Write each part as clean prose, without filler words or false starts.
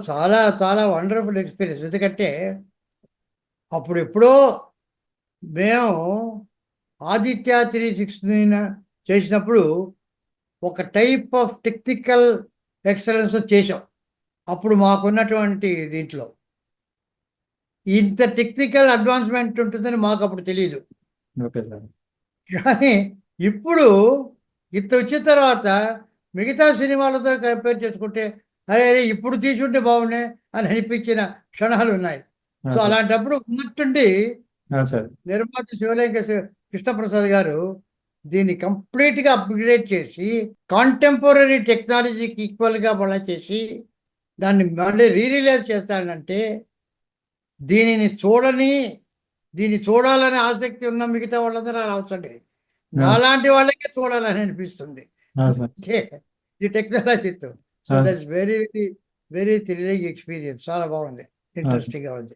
చాలా చాలా wonderful experience. ఎందుకంటే అప్పుడు ఎప్పుడో మేము ఆదిత్య 360 చేసినప్పుడు ఒక టైప్ ఆఫ్ టెక్నికల్ ఎక్సలెన్స్ చేసాం. అప్పుడు మాకున్నటువంటి దీంట్లో ఇంత టెక్నికల్ అడ్వాన్స్మెంట్ ఉంటుందని మాకు అప్పుడు తెలియదు. Okay sir. కానీ ఇప్పుడు ఇంత వచ్చిన తర్వాత మిగతా సినిమాలతో కంపేర్ చేసుకుంటే అరే అరే ఇప్పుడు తీసుంటే బాగుండే అని అనిపించిన క్షణాలు ఉన్నాయి. So sir. అలాంటప్పుడు ఉన్నట్టుండి సార్. నిర్మాత శివలింగ కృష్ణప్రసాద్ గారు దీన్ని కంప్లీట్గా అప్గ్రేడ్ చేసి కాంటెంపరీ టెక్నాలజీకి ఈక్వల్గా మళ్ళీ చేసి దాన్ని మళ్ళీ రీరిలీజ్ చేస్తానంటే దీనిని చూడాలని ఆసక్తి ఉన్న మిగతా వాళ్ళందరూ రావచ్చండి. నాలాంటి వాళ్ళకే చూడాలని అనిపిస్తుంది అంటే ఈ టెక్నాలజీతో. So that's very very very thrilling experience. చాలా బాగుంది, ఇంట్రెస్టింగ్గా ఉంది.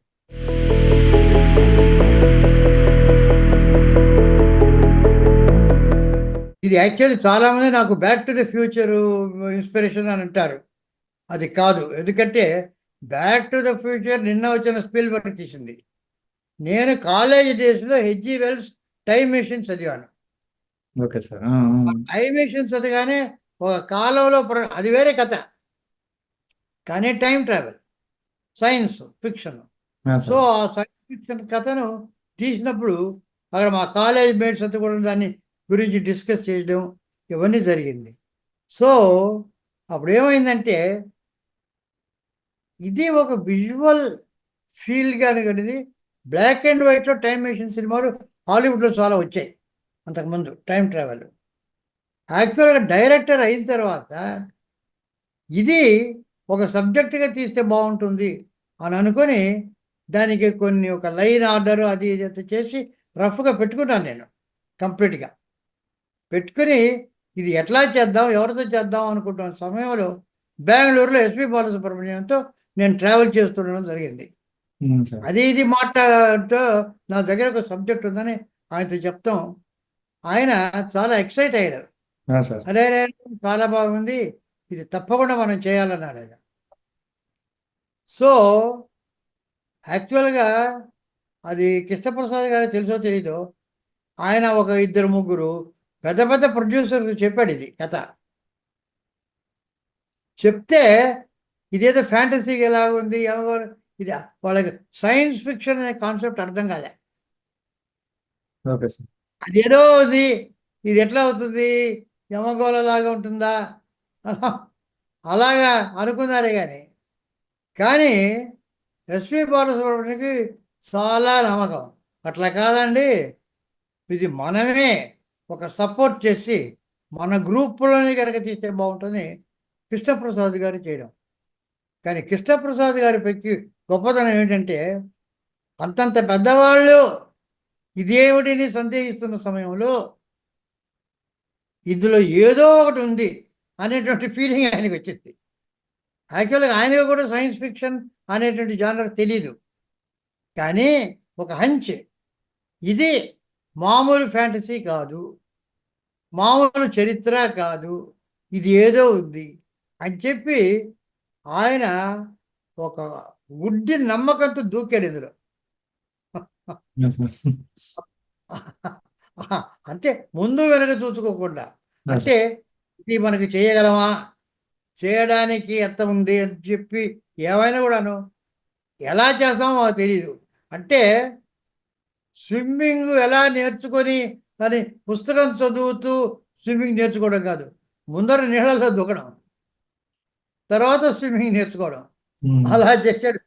ఇది యాక్చువల్లీ చాలామంది నాకు back to the future inspiration అని అంటారు. అది కాదు. ఎందుకంటే బ్యాక్ టు ద ఫ్యూచర్ నిన్న వచ్చిన స్పిల్బర్గ్ తీసింది. నేను కాలేజ్ డేస్లో హెచ్జి వెల్స్ టైమ్ మెషిన్ చదివాను. Okay sir. టైమ్ మెషిన్ చదివానే ఒక కాలంలో అది వేరే కథ, కానీ time travel science fiction. So ఆ సైన్స్ ఫిక్షన్ కథను తీసినప్పుడు అక్కడ మా కాలేజ్ మేట్స్ అంతా కూడా దాన్ని గురించి డిస్కస్ చేయడం ఇవన్నీ జరిగింది. సో అప్పుడు ఏమైందంటే ఇది ఒక విజువల్ ఫీల్గా అనేది బ్లాక్ అండ్ వైట్లో టైం మెషిన్ సినిమాలు హాలీవుడ్లో చాలా వచ్చాయి అంతకుముందు. టైం ట్రావెల్ యాక్చువల్గా డైరెక్టర్ అయిన తర్వాత ఇది ఒక సబ్జెక్టుగా తీస్తే బాగుంటుంది అని అనుకొని దానికి కొన్ని ఒక లైన్ ఆర్డర్ అది చేసి రఫ్గా పెట్టుకున్నాను నేను. కంప్లీట్గా పెట్టుకుని ఇది ఎట్లా చేద్దాం, ఎవరితో చేద్దాం అనుకుంటున్న సమయంలో బెంగళూరులో ఎస్పి బాలసుబ్రహ్మణ్యంతో నేను ట్రావెల్ చేస్తుండడం జరిగింది. అది ఇది మాట్లాడుతూ నా దగ్గర ఒక సబ్జెక్ట్ ఉందని ఆయనతో చెప్తాం. ఆయన చాలా ఎక్సైట్ అయ్యాడు. అరే చాలా బాగుంది, ఇది తప్పకుండా మనం చేయాలన్నాడు ఆయన. సో యాక్చువల్గా అది కృష్ణప్రసాద్ గారు తెలుసో తెలీదో, ఆయన ఒక 2-3 పెద్ద పెద్ద ప్రొడ్యూసర్కి చెప్పాడు ఇది కథ. చెప్తే ఇదేదో ఫ్యాంటసీగా ఎలా ఉంది, ఇది వాళ్ళకి సైన్స్ ఫిక్షన్ అనే కాన్సెప్ట్ అర్థం కాలే. అదేదో ఉంది, ఇది ఎట్లా అవుతుంది, యమగోళలాగా ఉంటుందా అలాగా అనుకున్నారే. కానీ ఎస్పి బాలసుబ్రహ్మణ్యంకి చాలా నమ్మకం, అట్లా కాదండి, ఇది మనమే ఒక సపోర్ట్ చేసి మన గ్రూపులోనే కనుక తీస్తే బాగుంటుంది కృష్ణప్రసాద్ గారు చేయడం. కానీ కృష్ణప్రసాద్ గారి పెక్కి గొప్పతనం ఏంటంటే అంతంత పెద్దవాళ్ళు ఇదేమిటిని సందేహిస్తున్న సమయంలో ఇందులో ఏదో ఒకటి ఉంది అనేటువంటి ఫీలింగ్ ఆయనకు వచ్చింది. యాక్చువల్గా ఆయనకు కూడా సైన్స్ ఫిక్షన్ అనేటువంటి జానర్ తెలీదు, కానీ ఒక హంచ్, ఇది మామూలు ఫ్యాంటసీ కాదు, మామూలు చరిత్ర కాదు, ఇది ఏదో ఉంది అని చెప్పి ఆయన ఒక గుడ్డి నమ్మకంతో దూకాడు ఇందులో. అంటే ముందు వెనక చూసుకోకుండా, అంటే ఇది మనకి చేయగలమా, చేయడానికి ఎంత ఉంది అని చెప్పి ఏమైనా కూడాను ఎలా చేస్తామో మాకు తెలియదు. అంటే స్విమ్మింగ్ ఎలా నేర్చుకొని అని పుస్తకం చదువుతూ స్విమ్మింగ్ నేర్చుకోవడం కాదు, ముందర నీళ్ళలో దూకడం, తర్వాత స్విమ్మింగ్ నేర్చుకోవడం. అలా చేశాడు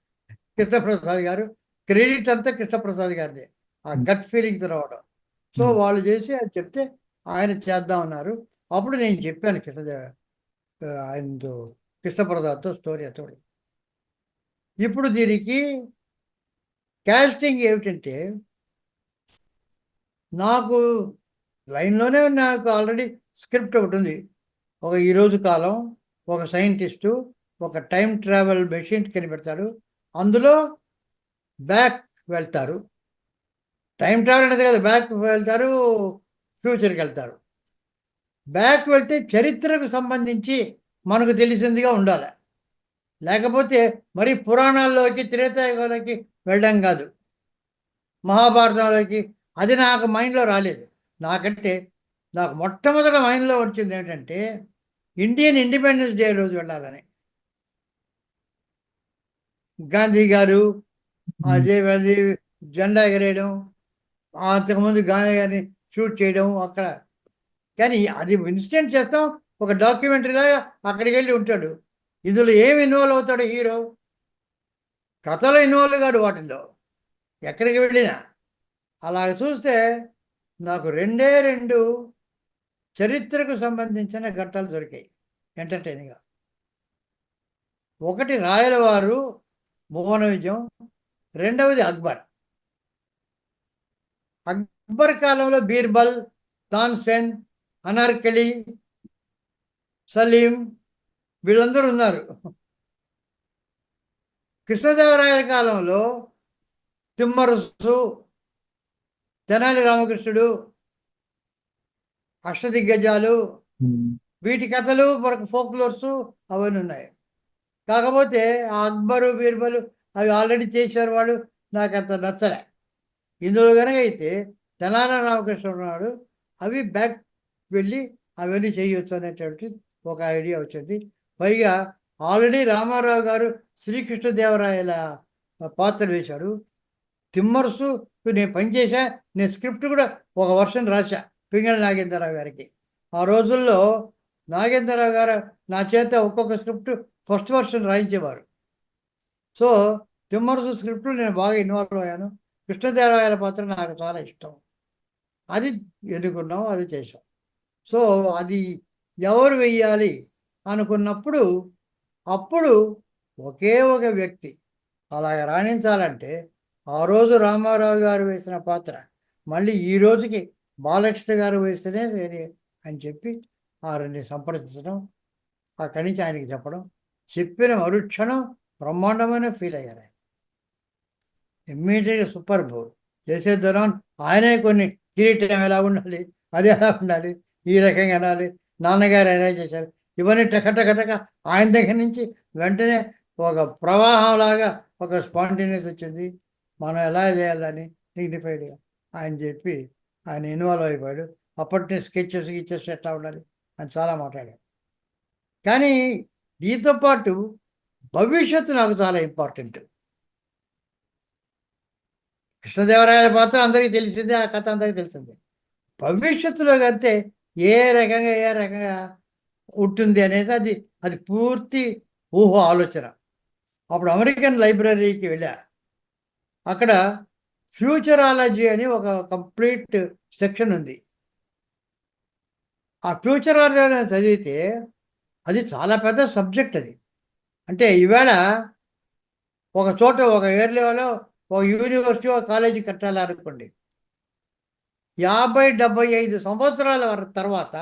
కృష్ణప్రసాద్ గారు. క్రెడిట్ అంతా కృష్ణప్రసాద్ గారిదే, ఆ గట్ ఫీలింగ్స్ రావడం. సో వాళ్ళు చేసి అది చెప్తే ఆయన చేద్దామన్నారు. అప్పుడు నేను చెప్పాను ఆయనతో, కృష్ణప్రసాద్తో స్టోరీ అతడు. ఇప్పుడు దీనికి క్యాస్టింగ్ ఏమిటంటే, నాకు లైన్లోనే నాకు ఆల్రెడీ స్క్రిప్ట్ ఒకటి ఉంది. ఒక ఈరోజు కాలం, ఒక సైంటిస్టు ఒక టైం ట్రావెల్ మెషిన్ కనిపెడతాడు, అందులో బ్యాక్ వెళ్తారు. టైం ట్రావెల్ అనేది కదా, బ్యాక్ వెళ్తారు, ఫ్యూచర్కి వెళ్తారు. బ్యాక్ వెళ్తే చరిత్రకు సంబంధించి మనకు తెలిసిందిగా ఉండాలి. లేకపోతే మరి పురాణాల్లోకి త్రేతాయుగంలోకి వెళ్ళడం కాదు, మహాభారతంలోకి. అది నాకు మైండ్లో రాలేదు. నాకంటే నాకు మొట్టమొదటి మైండ్లో వచ్చింది ఏంటంటే ఇండియన్ ఇండిపెండెన్స్ డే రోజు వెళ్ళాలని. గాంధీ గారు అదే వెళ్ళి జెండా ఎగరేయడం, అంతకుముందు గాంధీ గారిని షూట్ చేయడం అక్కడ. కానీ అది ఇన్సిడెంట్ చేస్తాం, ఒక డాక్యుమెంటరీలాగా అక్కడికి వెళ్ళి ఉంటాడు. ఇందులో ఏమి ఇన్వాల్వ్ అవుతాడు హీరో? కథలో ఇన్వాల్వ్ కాడు వాటిల్లో, ఎక్కడికి వెళ్ళినా. అలాగ చూస్తే నాకు రెండే రెండు చరిత్రకు సంబంధించిన ఘట్టాలు దొరికాయి ఎంటర్టైనింగ్గా. ఒకటి రాయలవారు మోహన విజయం, రెండవది అక్బర్. అక్బర్ కాలంలో బీర్బల్, తాన్సేన్, అనార్కలి, సలీం వీళ్ళందరూ ఉన్నారు. కృష్ణదేవరాయల కాలంలో తిమ్మరుసు, తెనాలి రామకృష్ణుడు, అష్టదిగ్గజాలు, వీటి కథలు మనకు ఫోక్లోర్స్ అవన్నీ ఉన్నాయి. కాకపోతే ఆ అక్బరు బీర్బలు అవి ఆల్రెడీ చేశారు వాళ్ళు, నాకు అంత నచ్చలే. ఇందులో కనుక అయితే తెనాలి రామకృష్ణ ఉన్నాడు, అవి బ్యాక్ వెళ్ళి అవన్నీ చేయొచ్చు అనేటువంటి ఒక ఐడియా వచ్చింది. పైగా ఆల్రెడీ రామారావు గారు శ్రీకృష్ణదేవరాయల పాత్ర వేశాడు. తిమ్మరుసు నేను పనిచేసా, నేను స్క్రిప్ట్ కూడా ఒక వర్షన్ రాశా పింగళి నాగేంద్రరావు గారికి. ఆ రోజుల్లో నాగేంద్రరావు గారు నా చేత ఒక్కొక్క స్క్రిప్ట్ ఫస్ట్ వర్షన్ రాయించేవారు. సో తిమ్మరుసు స్క్రిప్ట్లో నేను బాగా ఇన్వాల్వ్ అయ్యాను. కృష్ణదేవరాయల పాత్ర నాకు చాలా ఇష్టం, అది ఎన్నుకున్నాం, అది చేసాం. సో అది ఎవరు వెయ్యాలి అనుకున్నప్పుడు అప్పుడు ఒకే ఒక వ్యక్తి అలాగ రాణించాలంటే ఆ రోజు రామారావు గారు వేసిన పాత్ర మళ్ళీ ఈ రోజుకి బాలకృష్ణ గారు వేస్తేనే సరే అని చెప్పి వారిని సంప్రదించడం, అక్కడి నుంచి ఆయనకి చెప్పడం, చెప్పిన మరుక్షణం బ్రహ్మాండమైన ఫీల్ అయ్యారు. ఆయన ఇమ్మీడియట్గా సూపర్ బోల్ చేసేద్దాం. ఆయనే కొన్ని కిరీటం ఎలా ఉండాలి, అది ఎలా ఉండాలి, ఈ రకంగా ఉండాలి, నాన్నగారు ఎలా చేశారు, ఇవన్నీ టకటకటక ఆయన దగ్గర నుంచి వెంటనే ఒక ప్రవాహంలాగా ఒక స్పాంటేనియస్ వచ్చింది. మనం ఎలా చేయాలని డిగ్నిఫైడ్గా ఆయన చెప్పి ఆయన ఇన్వాల్వ్ అయిపోయాడు. అప్పటి స్కెచెస్ గిచ్చెస్ ఎట్లా ఉండాలి అని చాలా మాట్లాడాడు. కానీ దీంతో పాటు భవిష్యత్తు నాకు చాలా ఇంపార్టెంట్. కృష్ణదేవరాయల పాత్ర అందరికీ తెలిసిందే, ఆ కథ అందరికీ తెలిసిందే. భవిష్యత్తులో కంటే ఏ రకంగా ఉంటుంది అనేది అది అది పూర్తి ఊహ ఆలోచన. అప్పుడు అమెరికన్ లైబ్రరీకి వెళ్ళా. అక్కడ ఫ్యూచరాలజీ అని ఒక కంప్లీట్ సెక్షన్ ఉంది. ఆ ఫ్యూచరాలజీ చదివితే అది చాలా పెద్ద సబ్జెక్ట్. అది అంటే ఈవేళ ఒక చోట ఒక ఏరియాలో ఒక యూనివర్సిటీ ఒక కాలేజీ కట్టాలనుకోండి, 50-75 సంవత్సరాల తర్వాత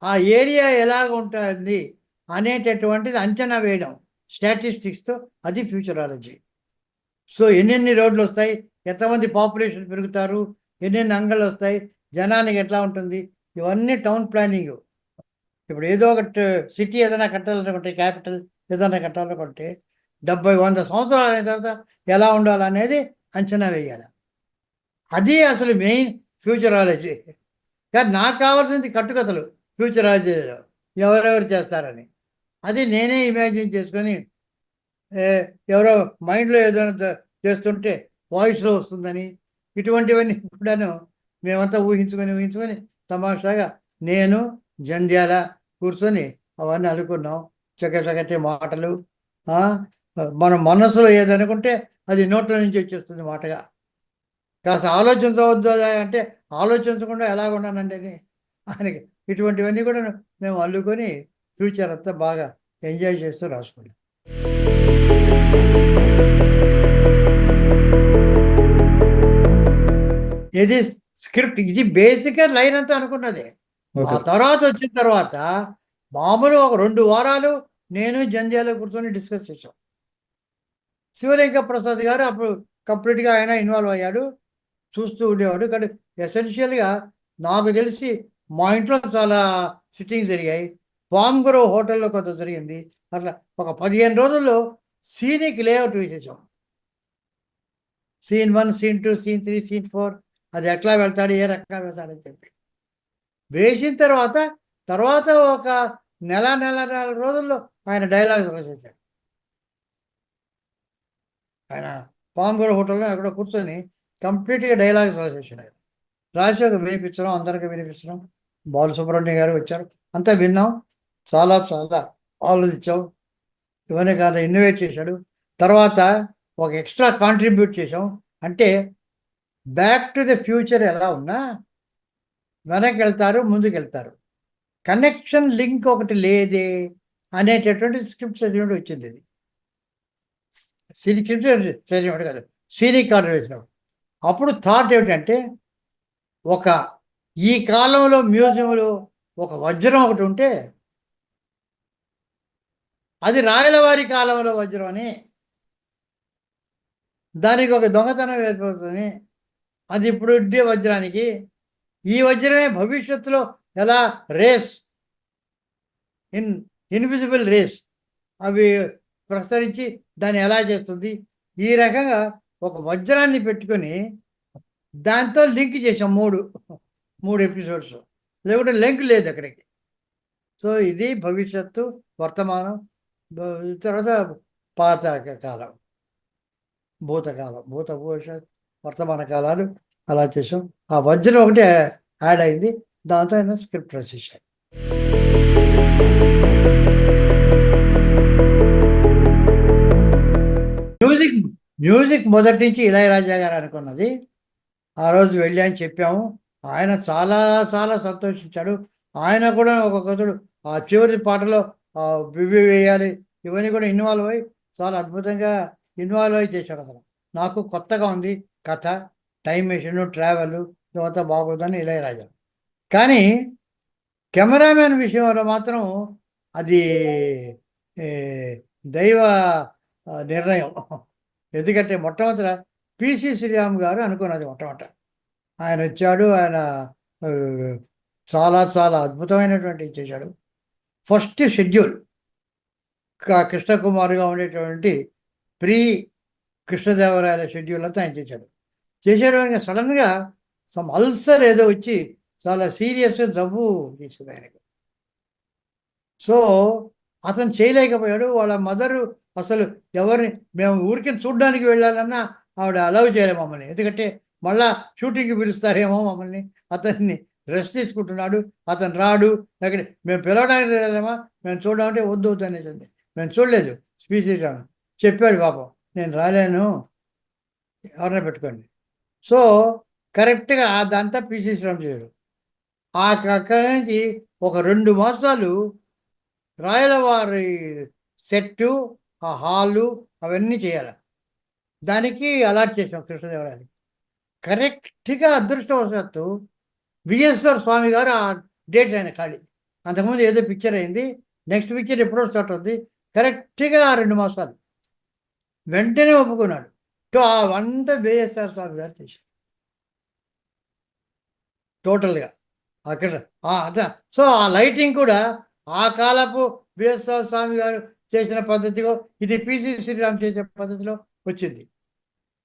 ఆ ఏరియా ఎలాగ ఉంటుంది అనేటటువంటిది అంచనా వేయడం స్టాటిస్టిక్స్తో, అది ఫ్యూచరాలజీ. సో ఎన్నెన్ని రోడ్లు వస్తాయి, ఎంతమంది పాపులేషన్ పెరుగుతారు, ఎన్నెన్ని అంగళ్ళు వస్తాయి, జనానికి ఎట్లా ఉంటుంది, ఇవన్నీ టౌన్ ప్లానింగ్. ఇప్పుడు ఏదో ఒకటి సిటీ ఏదైనా కట్టాలనుకుంటే, క్యాపిటల్ ఏదైనా కట్టాలనుకుంటే 70-100 సంవత్సరాలు అయిన తర్వాత ఎలా ఉండాలనేది అంచనా వేయాలి. అది అసలు మెయిన్ ఫ్యూచరాలజీ. కానీ నాకు కావాల్సింది కట్టుకథలు ఫ్యూచరాలజీలో ఎవరెవరు చేస్తారని. అది నేనే ఇమాజిన్ చేసుకొని ఎవరో మైండ్లో ఏదైనా చేస్తుంటే వాయిస్లో వస్తుందని, ఇటువంటివన్నీ కూడాను మేమంతా ఊహించుకొని తమాషాగా నేను జంధ్యాల కూర్చొని అవన్నీ అనుకున్నాం. చక్కటి మాటలు, మన మనసులో ఏదనుకుంటే అది నోట్ల నుంచి వచ్చేస్తుంది మాటగా. కాస్త ఆలోచించవద్దు అంటే ఆలోచించకుండా ఎలాగ ఉన్నానండి అని ఆయనకి. ఇటువంటివన్నీ కూడా మేము అల్లుకొని ఫ్యూచర్ అంతా బాగా ఎంజాయ్ చేస్తూ రాసుకున్నాం. ఇది స్క్రిప్ట్, ఇది బేసిక్గా లైన్ అంతా అనుకున్నదే. ఆ తర్వాత వచ్చిన తర్వాత మామూలు ఒక 2 వారాలు నేను జంధ్యాల కూర్చొని డిస్కస్ చేసాం. శివలింగ ప్రసాద్ గారు అప్పుడు కంప్లీట్గా ఆయన ఇన్వాల్వ్ అయ్యాడు, చూస్తూ ఉండేవాడు. కానీ ఎసెన్షియల్గా నాకు తెలిసి మా ఇంట్లో చాలా సిట్టింగ్స్ జరిగాయి. పామ్ గ్రోవ్ హోటల్లో కొంత జరిగింది. అట్లా ఒక 15 రోజుల్లో సీన్కి లేఅవుట్ వేసేసాం. సీన్ 1, సీన్ 2, సీన్ 3, సీన్ 4 అది ఎట్లా వెళ్తాడు, ఏ రకంగా వెళ్తాడని చెప్పి వేసిన తర్వాత ఒక నెల రోజుల్లో ఆయన డైలాగ్స్ రాసేసాడు. ఆయన పాంబూర్ హోటల్లో ఎక్కడో కూర్చొని కంప్లీట్గా డైలాగ్స్ రాసేసాడు. ఆయన రాసి ఒక వినిపించడం, అందరికీ వినిపించడం. బాలసుబ్రహ్మణ్యం గారు వచ్చారు, అంతా విన్నాం, చాలా చాలా ఆలోచించాం. ఇవన్నీ కాదు, ఇన్నోవేట్ చేశాడు. తర్వాత ఒక ఎక్స్ట్రా కాంట్రిబ్యూట్ చేసాం. అంటే బ్యాక్ టు ద ఫ్యూచర్ ఎలా ఉన్నా వెనక్కి వెళ్తారు, ముందుకు వెళ్తారు, కనెక్షన్ లింక్ ఒకటి లేదే అనేటటువంటి స్క్రిప్ట్ చదివినప్పుడు వచ్చింది. ఇది స్క్రిప్ట్ చదివినప్పుడు కాదు, సీనిక్ కార్డు వేసినప్పుడు. అప్పుడు థాట్ ఏమిటంటే, ఈ కాలంలో మ్యూజియంలో ఒక వజ్రం ఒకటి ఉంటే అది రాయలవారి కాలంలో వజ్రం అని, దానికి ఒక దొంగతనం ఏర్పడుతుంది, అది ఇప్పుడు ఉండే వజ్రానికి ఈ వజ్రమే భవిష్యత్తులో ఎలా రేస్ ఇన్విజిబుల్ రేస్ అవి ప్రసరించి దాన్ని ఎలా చేస్తుంది, ఈ రకంగా ఒక వజ్రాన్ని పెట్టుకొని దాంతో లింక్ చేసాం. మూడు ఎపిసోడ్స్, లేకుంటే లింక్ లేదు అక్కడికి. సో ఇది భవిష్యత్తు, వర్తమానం, తర్వాత పాత కాలం, భూతకాలం, భవిష్యత్, వర్తమాన కాలాలు అలా చేసాం. ఆ వజ్రం ఒకటి యాడ్ అయింది, దాంతో ఆయన స్క్రిప్ట్ రాసేసాడు. మ్యూజిక్ మొదటి నుంచి ఇళయరాజా గారు అనుకున్నది. ఆ రోజు వెళ్ళి అని చెప్పాము. ఆయన చాలా చాలా సంతోషించాడు. ఆయన కూడా ఒక్కొక్కడు ఆ చివరి పాటలో బివి వేయాలి, ఇవన్నీ కూడా ఇన్వాల్వ్ అయ్యి చాలా అద్భుతంగా ఇన్వాల్వ్ అయ్యి చేశాడు. అసలు నాకు కొత్తగా ఉంది కథ, టైం మెషిన్, ట్రావెల్ ఇదంతా బాగుందని ఇళయరాజా. కానీ కెమెరామెన్ విషయంలో మాత్రం అది దైవ నిర్ణయం. ఎందుకంటే మొట్టమొదట పిసి శ్రీరామ్ గారు అనుకున్నది. ఆయన వచ్చాడు, ఆయన చాలా చాలా అద్భుతమైనటువంటి చేశాడు. ఫస్ట్ షెడ్యూల్ కృష్ణకుమారుగా ఉండేటువంటి ప్రీ కృష్ణదేవరాయల షెడ్యూల్ అంతా ఆయన చేసేటప్పుడు సడన్గా సమ్ అల్సర్ ఏదో వచ్చి చాలా సీరియస్ జబ్బు చేసింది ఆయనకు. సో అతను చేయలేకపోయాడు. వాళ్ళ మదరు అసలు ఎవరిని, మేము ఊరికి చూడడానికి వెళ్ళాలన్నా ఆవిడ అలౌ చేయలేము మమ్మల్ని, ఎందుకంటే మళ్ళా షూటింగ్కి పిలుస్తారేమో మమ్మల్ని. అతన్ని రెస్ట్ తీసుకుంటున్నాడు, అతను రాడు, అక్కడ మేము పిలవడానికి వెళ్ళామా, మేము చూడమంటే వద్దు అనేసింది. మేము చూడలేదు. స్పీచ్ చెప్పాడు, పాపం నేను రాలేను, ఎవరైనా పెట్టుకోండి. సో కరెక్ట్గా అదంతా పిసి శ్రీరామ్ చేయడు. అక్కడి నుంచి ఒక 2 మాసాలు రాయలవారి సెట్టు, ఆ హాలు అవన్నీ చేయాలి. దానికి అలాట్ చేసాం కృష్ణదేవరాయలు. కరెక్ట్గా అదృష్టవశాత్తు విఎస్ఆర్ స్వామి గారు ఆ డేట్స్ ఆయన ఖాళీ. అంతకుముందు ఏదో పిక్చర్ అయింది, నెక్స్ట్ పిక్చర్ ఎప్పుడో స్టార్ట్ అవుతుంది, కరెక్ట్గా 2 మాసాలు వెంటనే ఒప్పుకున్నాడు. అవంతా విఎస్ఆర్ స్వామి గారు చేశారు టోటల్గా అక్కడ. సో ఆ లైటింగ్ కూడా ఆ కాలపు విఎస్ఆర్ స్వామి గారు చేసిన పద్ధతిలో, ఇది పిసి శ్రీరామ్ చేసే పద్ధతిలో వచ్చింది.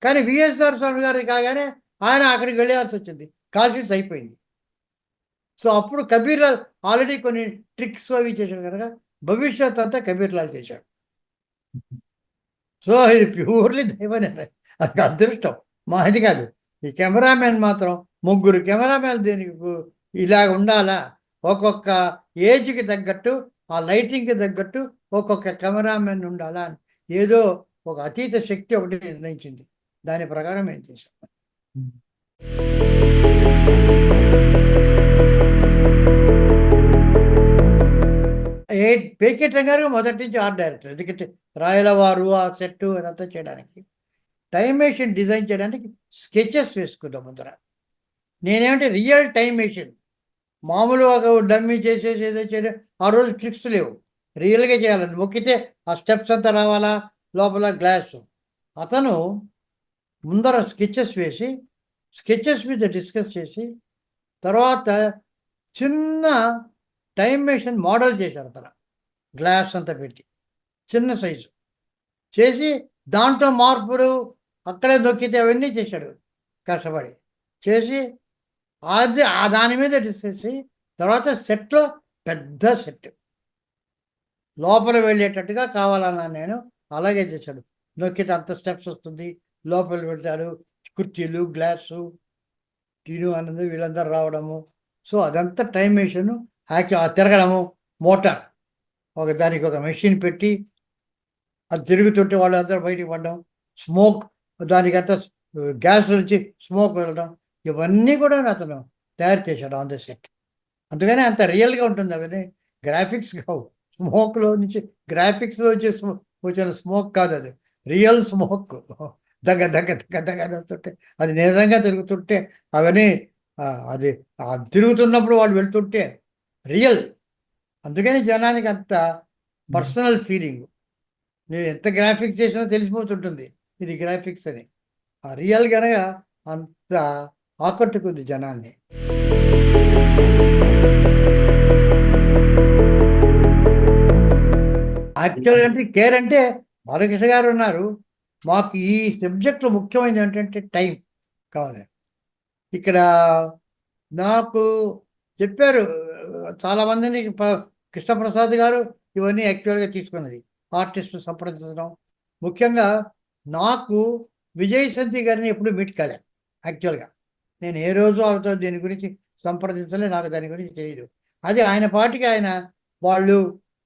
కానీ విఎస్ఆర్ స్వామి గారి కాగానే ఆయన అక్కడికి వెళ్ళాల్సి వచ్చింది, కాల్ షీట్స్ అయిపోయింది. సో అప్పుడు కబీర్ లాల్ ఆల్రెడీ కొన్ని ట్రిక్స్ అవి చేశాడు కనుక భవిష్యత్ అంతా కబీర్ లాల్ చేశాడు. సో ఇది ప్యూర్లీ దైవనే, అది అదృష్టం మాది కాదు. ఈ కెమెరామెన్ మాత్రం 3 కెమెరామెన్ దీనికి ఇలా ఉండాలా, ఒక్కొక్క ఏజ్కి తగ్గట్టు, ఆ లైటింగ్కి తగ్గట్టు ఒక్కొక్క కెమెరామెన్ ఉండాలా, ఏదో ఒక అతీత శక్తి ఒకటి నిర్ణయించింది. దాని ప్రకారం ఏం చేశాం. పేకెట్ గారు మొదటి నుంచి ఆర్ట్ డైరెక్టర్, ఎందుకంటే రాయలవారు ఆ సెట్టు అదంతా చేయడానికి. టైం మెషిన్ డిజైన్ చేయడానికి స్కెచెస్ వేసుకుందాం ముందర. నేనేమంటే రియల్ టైం మెషిన్, మామూలుగా ఒక డమ్మీ చేసేసి ఏదో చేయడం, ఆ రోజు ట్రిక్స్ లేవు, రియల్గా చేయాలని. మొక్కితే ఆ స్టెప్స్ అంతా రావాలా, లోపల గ్లాస్. అతను ముందర స్కెచెస్ వేసి, స్కెచెస్ మీద డిస్కస్ చేసి, తర్వాత చిన్న టైం మెషిన్ మోడల్ చేశారు అతను, గ్లాస్ అంతా పెట్టి చిన్న సైజు చేసి దాంట్లో మార్పులు అక్కడే నొక్కితే అవన్నీ చేశాడు కష్టపడి చేసి అది దాని మీద డిస్కస్ తర్వాత సెట్లో పెద్ద సెట్ లోపల వెళ్ళేటట్టుగా కావాలన్నా నేను అలాగే చేశాడు. నొక్కితే అంత స్టెప్స్ వస్తుంది, లోపల వెళ్తాడు, కుర్చీలు, గ్లాసు, టీను అన్నది వీళ్ళందరూ రావడము. సో అదంతా టైం మెషిన్ తిరగడము, మోటార్ దానికి ఒక మెషిన్ పెట్టి అది తిరుగుతుంటే వాళ్ళందరూ బయటికి పడడం, స్మోక్ దానికంతా గ్యాస్ నుంచి స్మోక్ వెళ్ళడం, ఇవన్నీ కూడా అతను తయారు చేశాడు ఆన్ ద సెట్. అందుకని అంత రియల్గా ఉంటుంది. అవన్నీ గ్రాఫిక్స్ కావు, స్మోక్లో నుంచి గ్రాఫిక్స్లో వచ్చే వచ్చిన స్మోక్ కాదు, అది రియల్ స్మోక్. దగ్గ దగ్గ దగ్గ దగ్గ అని వస్తుంటే అది నిజంగా తిరుగుతుంటే అవన్నీ అది తిరుగుతున్నప్పుడు వాళ్ళు వెళ్తుంటే రియల్. అందుకని జనానికి అంత పర్సనల్ ఫీలింగ్. నేను ఎంత గ్రాఫిక్స్ చేసినా తెలిసిపోతుంటుంది ఇది గ్రాఫిక్స్ అని. ఆ రియల్ కనుక అంత ఆకట్టుకుంది జనాన్ని. యాక్చువల్గా అంటే కేర్ అంటే బాలకృష్ణ గారు ఉన్నారు. మాకు ఈ సబ్జెక్ట్లో ముఖ్యమైనది ఏంటంటే టైం కావాలి. ఇక్కడ నాకు చెప్పారు చాలామందిని, కృష్ణప్రసాద్ గారు ఇవన్నీ యాక్చువల్గా తీసుకున్నది ఆర్టిస్టు సంప్రదించడం. ముఖ్యంగా నాకు విజయశాంతి గారిని ఎప్పుడు మీట్ కాలేదు. యాక్చువల్గా నేను ఏ రోజు ఆమెతో దీని గురించి సంప్రదించలే, నాకు దాని గురించి తెలియదు. అది ఆయన పాటికి ఆయన వాళ్ళు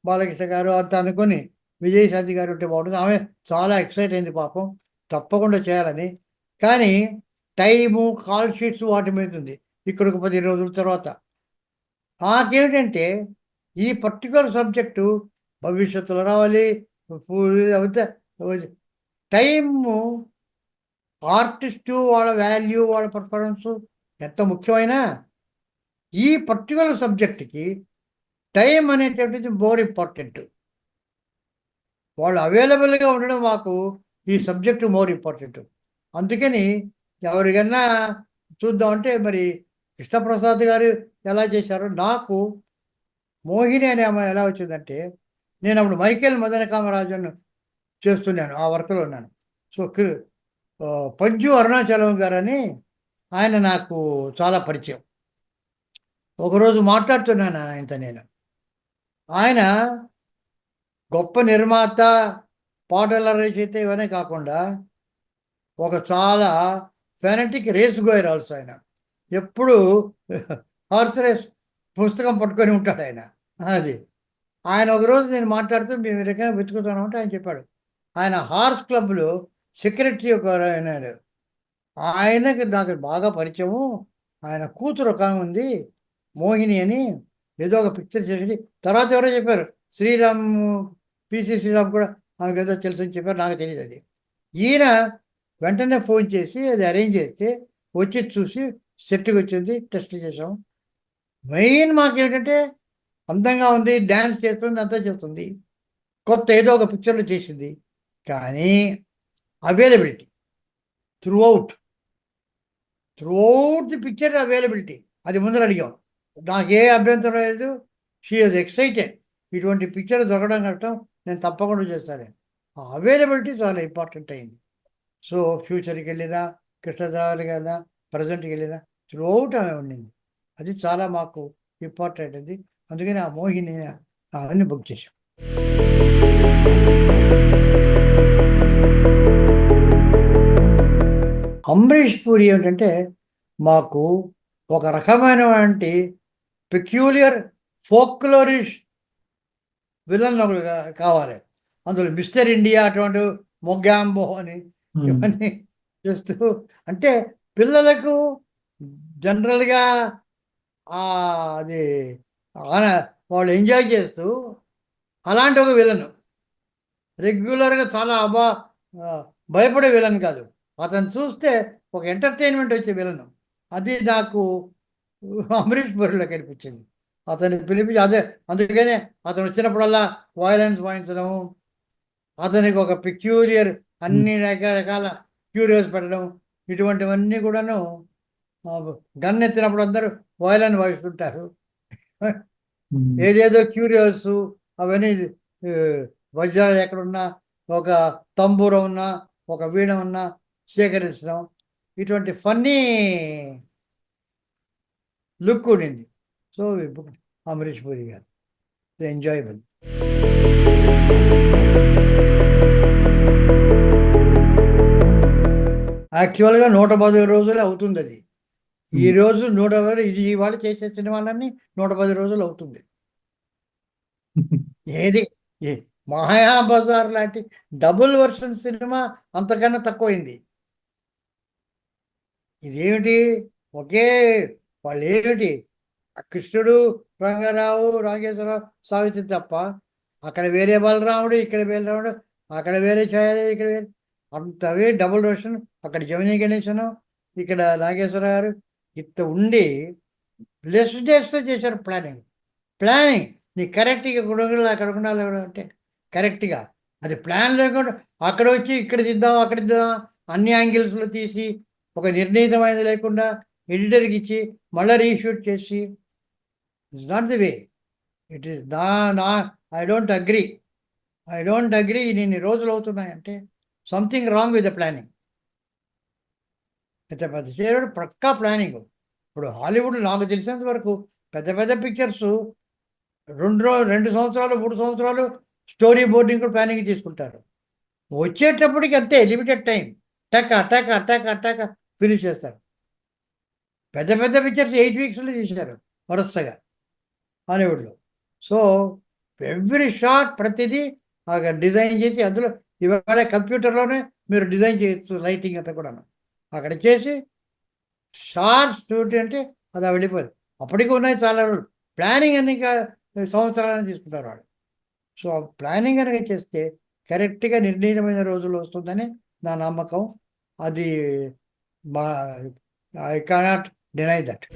బాలకృష్ణ గారు అంత అనుకొని విజయశాంతి గారు ఉంటే బాగుంటుంది. ఆమె చాలా ఎక్సైట్ అయింది పాపం, తప్పకుండా చేయాలని. కానీ టైము, కాల్ షీట్స్ వాటి మీద ఉంది. ఇక్కడ ఒక 10 రోజుల తర్వాత నాకేమిటంటే ఈ పర్టికులర్ సబ్జెక్టు భవిష్యత్తులో రావాలి. టైము ఆర్టిస్టు వాళ్ళ వాల్యూ, వాళ్ళ పర్ఫార్మెన్సు ఎంత ముఖ్యమైనా ఈ పర్టికులర్ సబ్జెక్ట్కి టైం అనేటువంటిది మోర్ ఇంపార్టెంట్. వాళ్ళు అవైలబుల్గా ఉండడం మాకు ఈ సబ్జెక్టు మోర్ ఇంపార్టెంట్. అందుకని ఎవరికన్నా చూద్దామంటే మరి కృష్ణప్రసాద్ గారు ఎలా చేశారో, నాకు మోహిని అనే అమ్మాయి ఎలా వచ్చిందంటే, నేను అప్పుడు మైకేల్ మదన కామరాజన్ చేస్తున్నాను, ఆ వర్క్లో ఉన్నాను. సో పంజు అరుణాచలం గారని ఆయన నాకు చాలా పరిచయం. ఒకరోజు మాట్లాడుతున్నాను ఆయనతో నేను. ఆయన గొప్ప నిర్మాత, పాటల రచయిత ఇవన్నీ కాకుండా ఒక చాలా ఫెనటిక్ రేస్ గోయర్ ఆల్సో. ఆయన ఎప్పుడు హార్స్ రేస్ పుస్తకం పట్టుకొని ఉంటాడు ఆయన. అది ఆయన ఒకరోజు నేను మాట్లాడుతూ మేము ఈ రకంగా వెతుకుతున్నాం అంటే ఆయన చెప్పాడు, ఆయన హార్స్ క్లబ్లో సెక్రటరీ ఒక అయినాడు. ఆయనకి నాకు బాగా పరిచయము, ఆయన కూతురు ఒక ఆమె ఉంది మోహిని అని, ఏదో ఒక పిక్చర్ చేసి తర్వాత ఎవరో చెప్పారు శ్రీరామ్, పిసి శ్రీరామ్ కూడా ఆమెకు ఏదో తెలుసు అని చెప్పారు, నాకు తెలియదు అది. ఈయన వెంటనే ఫోన్ చేసి అది అరేంజ్ చేస్తే వచ్చి చూసి సెట్కి వచ్చింది, టెస్ట్ చేసాం. మెయిన్ మాకేంటంటే అందంగా ఉంది, డ్యాన్స్ చేస్తుంది, అంతా చేస్తుంది, కొత్త ఏదో ఒక పిక్చర్లో చేసింది. కానీ availability through out the picture availability అది ముందర అడిగాం. నాకే అభ్యంతరం లేదు, షీ ఈజ్ ఎక్సైటెడ్. ఇటువంటి పిక్చర్ దొరకడం కష్టం, నేను తప్పకుండా చేస్తాను. ఆ అవైలబిలిటీ చాలా ఇంపార్టెంట్ అయింది. సో ఫ్యూచర్కి వెళ్ళినా, కృష్ణదేవరాయలకి వెళ్ళినా, ప్రజెంట్కి వెళ్ళినా త్రూ అవుట్ ఆమె ఉండింది. అది చాలా మాకు ఇంపార్టెంట్ అది. అందుకని ఆ మోహిని అవన్నీ బుక్ చేశాం. అమరీష్ పూరి ఏమిటంటే మాకు ఒక రకమైనటువంటి పెక్యూలియర్ ఫోక్లోరిష్ విలన్ కావాలి. అందులో మిస్టర్ ఇండియా అటువంటి మొగ్గాంబో అని ఇవన్నీ చేస్తూ, అంటే పిల్లలకు జనరల్గా అది వాళ్ళు ఎంజాయ్ చేస్తూ అలాంటి ఒక విలను, రెగ్యులర్గా చాలా భయపడే విలన్ కాదు, అతను చూస్తే ఒక ఎంటర్టైన్మెంట్ వచ్చే విలను. అది నాకు అమరీష్ పూరిలో కనిపించింది. అతన్ని పిలిపించి అదే, అందుకనే అతను వచ్చినప్పుడల్లా వాయిలెన్స్ వాయించడం, అతనికి ఒక పెక్యూలియర్ అన్ని రకరకాల క్యూరియస్ పెట్టడం, ఇటువంటివన్నీ కూడాను. గన్ ఎత్తినప్పుడు అందరూ వాయిలెన్స్ వాయిస్తుంటారు. ఏదేదో క్యూరియస్ అవన్నీ వజ్రాలు ఎక్కడున్నా, ఒక తంబూర ఉన్నా, ఒక వీణ ఉన్నా సేకరించడం, ఇటువంటి ఫన్నీ లుక్ ఉండింది. సో అమరీష్ పూరి గారు ఎంజాయబుల్. యాక్చువల్గా 110 రోజులు అవుతుంది అది. ఈ రోజు 110, ఇది ఇవాళ చేసే సినిమాలన్నీ 110 రోజులు అవుతుంది. ఏది మాయాబజార్ లాంటి డబుల్ వర్షన్ సినిమా అంతకన్నా తక్కువైంది. ఇదేమిటి ఒకే వాళ్ళు ఏమిటి కృష్ణుడు, రంగారావు, రాజేశ్వరరావు, సావిత్రి తప్ప అక్కడ వేరే బలరాముడు, ఇక్కడ వేరే రాముడు, అక్కడ వేరే ఛాయాదేవి, ఇక్కడ వేరే అంతవే డబుల్ వర్షన్. అక్కడ జమినీ గణేశను, ఇక్కడ నాగేశ్వర గారు ఇంత ఉండి లెస్ డేస్లో చేశారు ప్లానింగ్ నీ కరెక్ట్గా గుణగులు అక్కడ ఉండాలి అంటే కరెక్ట్గా అది ప్లాన్ లేకుండా అక్కడ వచ్చి ఇక్కడ తీద్దాం అక్కడ తీద్దాం అన్ని యాంగిల్స్లో తీసి ఒక నిర్ణీతమైనది లేకుండా ఎడిటర్కి ఇచ్చి మళ్ళీ రీషూట్ చేసి it's not the way. It is I don't agree ఇన్ని రోజులు అవుతున్నాయంటే something wrong with the planning. పెద్ద పెద్ద చేయడం పక్కా ప్లానింగ్. ఇప్పుడు హాలీవుడ్ నాకు తెలిసినంత వరకు పెద్ద పెద్ద పిక్చర్స్ 2 సంవత్సరాలు 3 సంవత్సరాలు స్టోరీ బోర్డింగ్ కూడా ప్లానింగ్ తీసుకుంటారు. వచ్చేటప్పటికి అంతే లిమిటెడ్ టైం టక ఫినిష్ చేస్తారు. పెద్ద పెద్ద పిక్చర్స్ 8 వీక్స్లో చేశారు వరుసగా హాలీవుడ్లో. సో ఎవ్రీ షాట్ ప్రతిదీ డిజైన్ చేసి అందులో ఇవాళ కంప్యూటర్లోనే మీరు డిజైన్ చేయొచ్చు లైటింగ్ అంతా కూడాను అక్కడ చేసి షార్ట్స్ షూట్ అంటే అది వెళ్ళిపోయింది. అప్పటికి ఉన్నాయి చాలా రోజులు ప్లానింగ్ అన్ని సంవత్సరాలని తీసుకుంటారు వాళ్ళు. సో ప్లానింగ్ కనుక చేస్తే కరెక్ట్గా నిర్ణీతమైన రోజులు వస్తుందని నా నమ్మకం. అది ఐ కెనాట్ డినై దట్.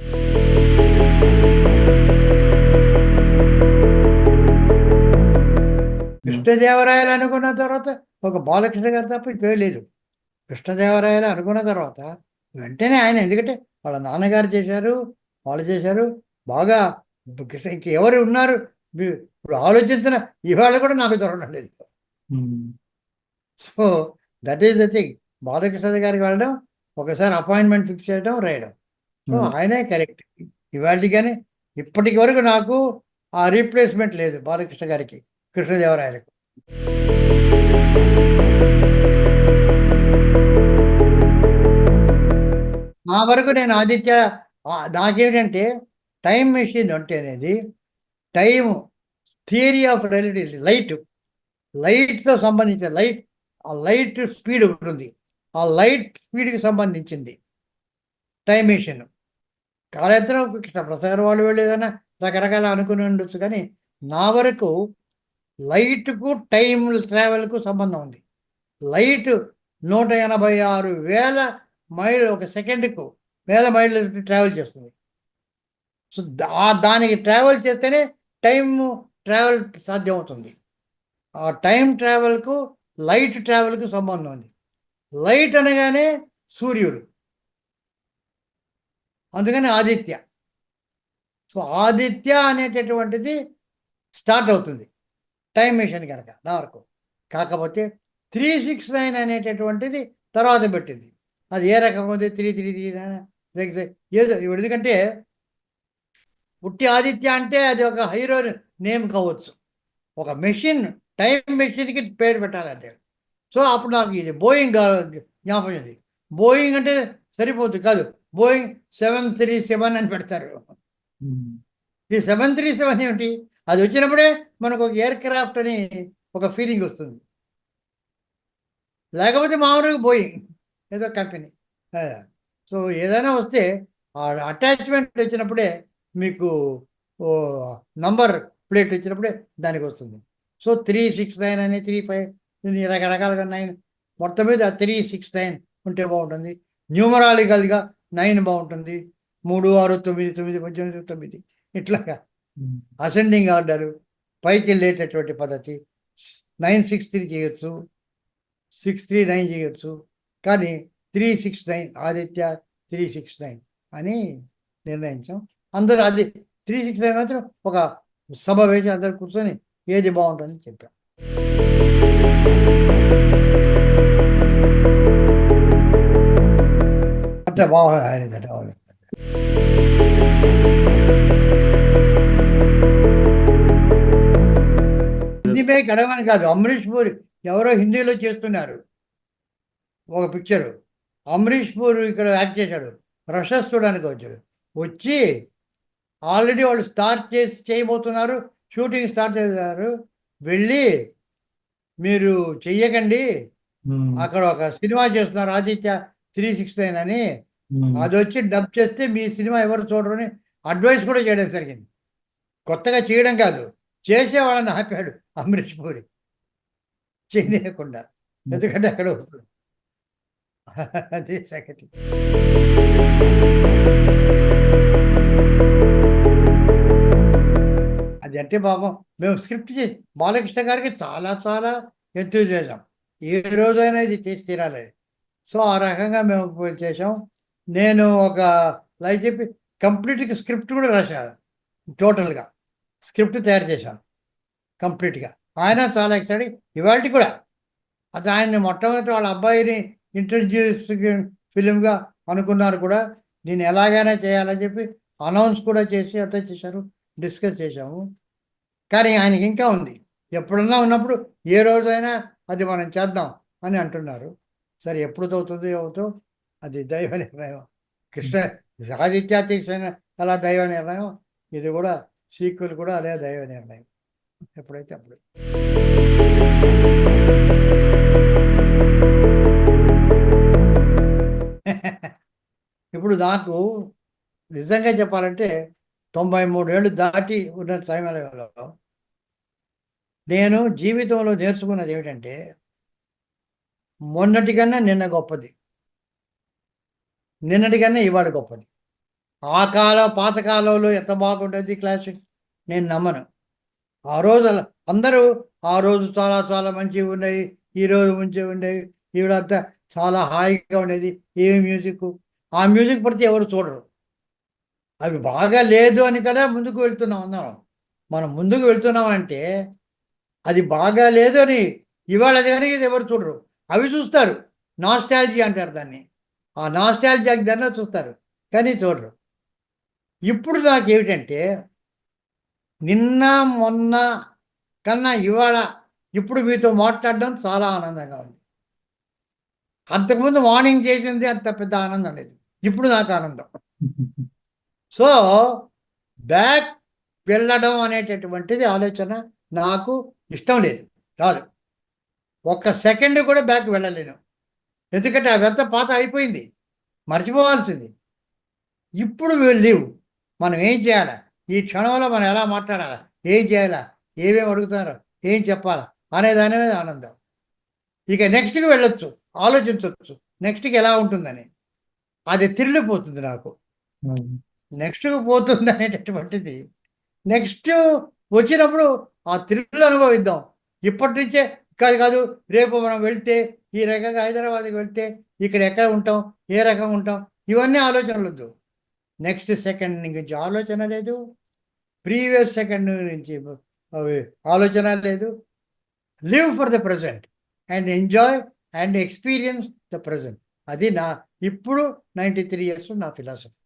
కృష్ణదేవరాయలు అనుకున్న తర్వాత ఒక బాలకృష్ణ గారు తప్ప ఇంకే లేదు. కృష్ణదేవరాయలు అనుకున్న తర్వాత వెంటనే ఆయన, ఎందుకంటే వాళ్ళ నాన్నగారు చేశారు, వాళ్ళు చేశారు బాగా. కృష్ణ ఇంకెవరు ఉన్నారు ఇప్పుడు ఆలోచించిన ఇవాళ కూడా నాకు దొరకడం లేదు. So that is the thing. Balakrishna గారికి వెళ్ళడం, ఒకసారి అపాయింట్మెంట్ ఫిక్స్ చేయడం, రాయడం. సో ఆయనే కరెక్ట్ ఇవాళ. కానీ ఇప్పటికి వరకు నాకు ఆ రీప్లేస్మెంట్ లేదు బాలకృష్ణ గారికి కృష్ణదేవరాయలకు. నా వరకు నేను ఆదిత్య నాకేంటంటే టైం మెషిన్ అంటే అనేది టైం థియరీ ఆఫ్ రిలేటివిటీ, లైట్తో సంబంధించిన ఆ లైట్ స్పీడ్ ఒకటి ఉంది. ఆ లైట్ స్పీడ్కి సంబంధించింది టైం మెషిన్. కాళేశ్వరం కృష్ణప్రసాద్ వాళ్ళు వెళ్ళి ఏదైనా రకరకాల అనుకుని ఉండొచ్చు, కానీ నా వరకు లైట్కు టైం ట్రావెల్కు సంబంధం ఉంది. లైట్ 186,000 మైళ్ళు ఒక సెకండ్కు 1000 మైళ్ళు ట్రావెల్ చేస్తుంది. సో దానికి ట్రావెల్ చేస్తేనే టైం ట్రావెల్ సాధ్యమవుతుంది. ఆ టైం ట్రావెల్కు లైట్ ట్రావెల్కు సంబంధం ఉంది. లైట్ అనగానే సూర్యుడు, అందుకని ఆదిత్య. సో ఆదిత్య అనేటటువంటిది స్టార్ట్ అవుతుంది టైం మెషిన్ కనుక నా వరకు. కాకపోతే 369 అనేటటువంటిది తర్వాత పెట్టింది. అది ఏ రకం ఉంది 333 ఏదో. ఎందుకంటే పుట్టి ఆదిత్య అంటే అది ఒక హీరో నేమ్ కావచ్చు, ఒక మెషిన్ టైం మెషిన్కి పేరు పెట్టాలంటే. సో అప్పుడు నాకు ఇది బోయింగ్ జ్ఞాపకం ఉంది. బోయింగ్ అంటే సరిపోతుంది కాదు, బోయింగ్ 737 అని పెడతారు. ఈ 737 ఏమిటి, అది వచ్చినప్పుడే మనకు ఒక ఎయిర్ క్రాఫ్ట్ అని ఒక ఫీలింగ్ వస్తుంది. లేకపోతే మామూలుగా బోయింగ్ ఏదో కంపెనీ. సో ఏదైనా వస్తే ఆ అటాచ్మెంట్ వచ్చినప్పుడే మీకు నంబర్ ప్లేట్ వచ్చినప్పుడే దానికి వస్తుంది. సో 369 అని 35 రకరకాలుగా 9, మొత్తం మీద 369 ఉంటే బాగుంటుంది. న్యూమరాలికల్గా 9 బాగుంటుంది. 3, 6, 9, 9, 18, 9 ఇట్లాగా అసెండింగ్ ఆర్డరు పైకి వెళ్ళేటటువంటి పద్ధతి. 963 చేయొచ్చు, 639 చేయొచ్చు, కానీ 369 ఆదిత్య 369 అని నిర్ణయించాం. అందరూ అది 369 మాత్రం ఒక సభ వేసి అందరు కూర్చొని ఏది బాగుంటుందని చెప్పాం. అంటే బాగుంది. హిందీ మీద కడగమని కాదు, అమరీష్ పూరి ఎవరో హిందీలో చేస్తున్నారు ఒక పిక్చరు. అమరీష్ పూరి ఇక్కడ యాక్ట్ చేశాడు, రషస్ చూడడానికి వచ్చాడు. వచ్చి ఆల్రెడీ వాళ్ళు స్టార్ట్ చేయబోతున్నారు, షూటింగ్ స్టార్ట్ చేశారు. వెళ్ళి మీరు చెయ్యకండి, అక్కడ ఒక సినిమా చేస్తున్నారు ఆదిత్య 369 అని, అది వచ్చి డబ్ చేస్తే మీ సినిమా ఎవరు చూడరు అని అడ్వైస్ కూడా చేయడం జరిగింది. కొత్తగా చేయడం కాదు, చేసేవాళ్ళని ఆపాడు అమరీష్ పూరి, చేయకుండా. ఎందుకంటే అక్కడ వస్తుంది. అదే సంగతి. అది అంటే పాపం మేము స్క్రిప్ట్ చేసి బాలకృష్ణ గారికి చాలా చాలా ఎంతూజియాజం, ఏ రోజైనా ఇది చేసి తీరాలి. సో ఆ రకంగా మేము చేసాం. నేను ఒక లైక్ చెప్పి కంప్లీట్గా స్క్రిప్ట్ కూడా రాశాను, టోటల్గా స్క్రిప్ట్ తయారు చేశాను కంప్లీట్గా. ఆయన చాలా ఎక్సైటెడ్. ఇవాళ కూడా అది ఆయన్ని మొట్టమొదటి వాళ్ళ అబ్బాయిని ఇంట్రడ్యూస్ ఫిలింగా అనుకున్నారు కూడా. నేను ఎలాగైనా చేయాలని చెప్పి అనౌన్స్ కూడా చేసి అంతా చేశారు, డిస్కస్ చేశాము. కానీ ఆయనకి ఇంకా ఉంది, ఎప్పుడన్నా ఉన్నప్పుడు ఏ రోజైనా అది మనం చేద్దాం అని అంటున్నారు. సరే ఎప్పుడు అవుతుందో అది దైవ నిర్ణయం. కృష్ణ ఆదిత్య తీసిన అలా దైవ నిర్ణయం, ఇది కూడా సీక్వెల్ కూడా అదే దైవ నిర్ణయం, ఎప్పుడైతే అప్పుడు. ఇప్పుడు నాకు నిజంగా చెప్పాలంటే 93 ఏళ్ళు దాటి ఉన్న సమయంలో నేను జీవితంలో నేర్చుకున్నది ఏమిటంటే, మొన్నటికన్నా నిన్న గొప్పది, నిన్నటికన్నా ఇవాళ గొప్పది. పాతకాలంలో ఎంత బాగుండేది క్లాసిక్స్ నేను నమ్మను. ఆ రోజు అందరూ ఆ రోజు చాలా చాలా మంచిగా ఉన్నాయి, ఈరోజు మంచిగా ఉండేవి, ఈవిడంతా చాలా హాయిగా ఉండేది, ఏమి మ్యూజిక్, ఆ మ్యూజిక్ ప్రతి ఎవరు చూడరు. అవి బాగా లేదు అని కదా ముందుకు వెళ్తున్నాం అన్నాం. మనం ముందుకు వెళ్తున్నామంటే అది బాగా లేదు అని ఇవాళ కానీ ఎవరు చూడరు, అవి చూస్తారు. నాస్టాలజీ అంటారు దాన్ని, ఆ నాస్టాలజీ దాన్ని చూస్తారు కానీ చూడరు. ఇప్పుడు నాకేమిటంటే నిన్న మొన్న కన్నా ఇవాళ ఇప్పుడు మీతో మాట్లాడడం చాలా ఆనందంగా ఉంది. అంతకుముందు మార్నింగ్ చేసింది అంత పెద్ద ఆనందం లేదు, ఇప్పుడు నాకు ఆనందం. సో బ్యాక్ వెళ్ళడం అనేటటువంటిది ఆలోచన నాకు ఇష్టం లేదు, రాదు. ఒక్క సెకండ్ కూడా బ్యాక్ వెళ్ళలేను, ఎందుకంటే అవంతా పాత అయిపోయింది, మర్చిపోవాల్సింది. ఇప్పుడు లేవు. మనం ఏం చేయాలా, ఈ క్షణంలో మనం ఎలా మాట్లాడాలా, ఏం చేయాలా, ఏమేమి అడుగుతారో, ఏం చెప్పాలా అనే దాని మీద ఆనందం. ఇక నెక్స్ట్కి వెళ్ళొచ్చు, ఆలోచించవచ్చు నెక్స్ట్కి ఎలా ఉంటుందని, అది తిరిగిపోతుంది నాకు. నెక్స్ట్కి పోతుంది అనేటటువంటిది నెక్స్ట్ వచ్చినప్పుడు ఆ థ్రిల్ అనుభవిద్దాం. ఇప్పటి నుంచే కాదు రేపు మనం వెళ్తే ఈ రకంగా హైదరాబాద్కి వెళ్తే ఇక్కడ ఎక్కడ ఉంటాం, ఏ రకంగా ఉంటాం, ఇవన్నీ ఆలోచనలు వద్దు. నెక్స్ట్ సెకండ్ నుంచి ఆలోచన లేదు, ప్రీవియస్ సెకండ్ నుంచి ఆలోచన లేదు. Live for the present and enjoy and experience the present. అది నా ఇప్పుడు 93 years నా ఫిలాసఫీ.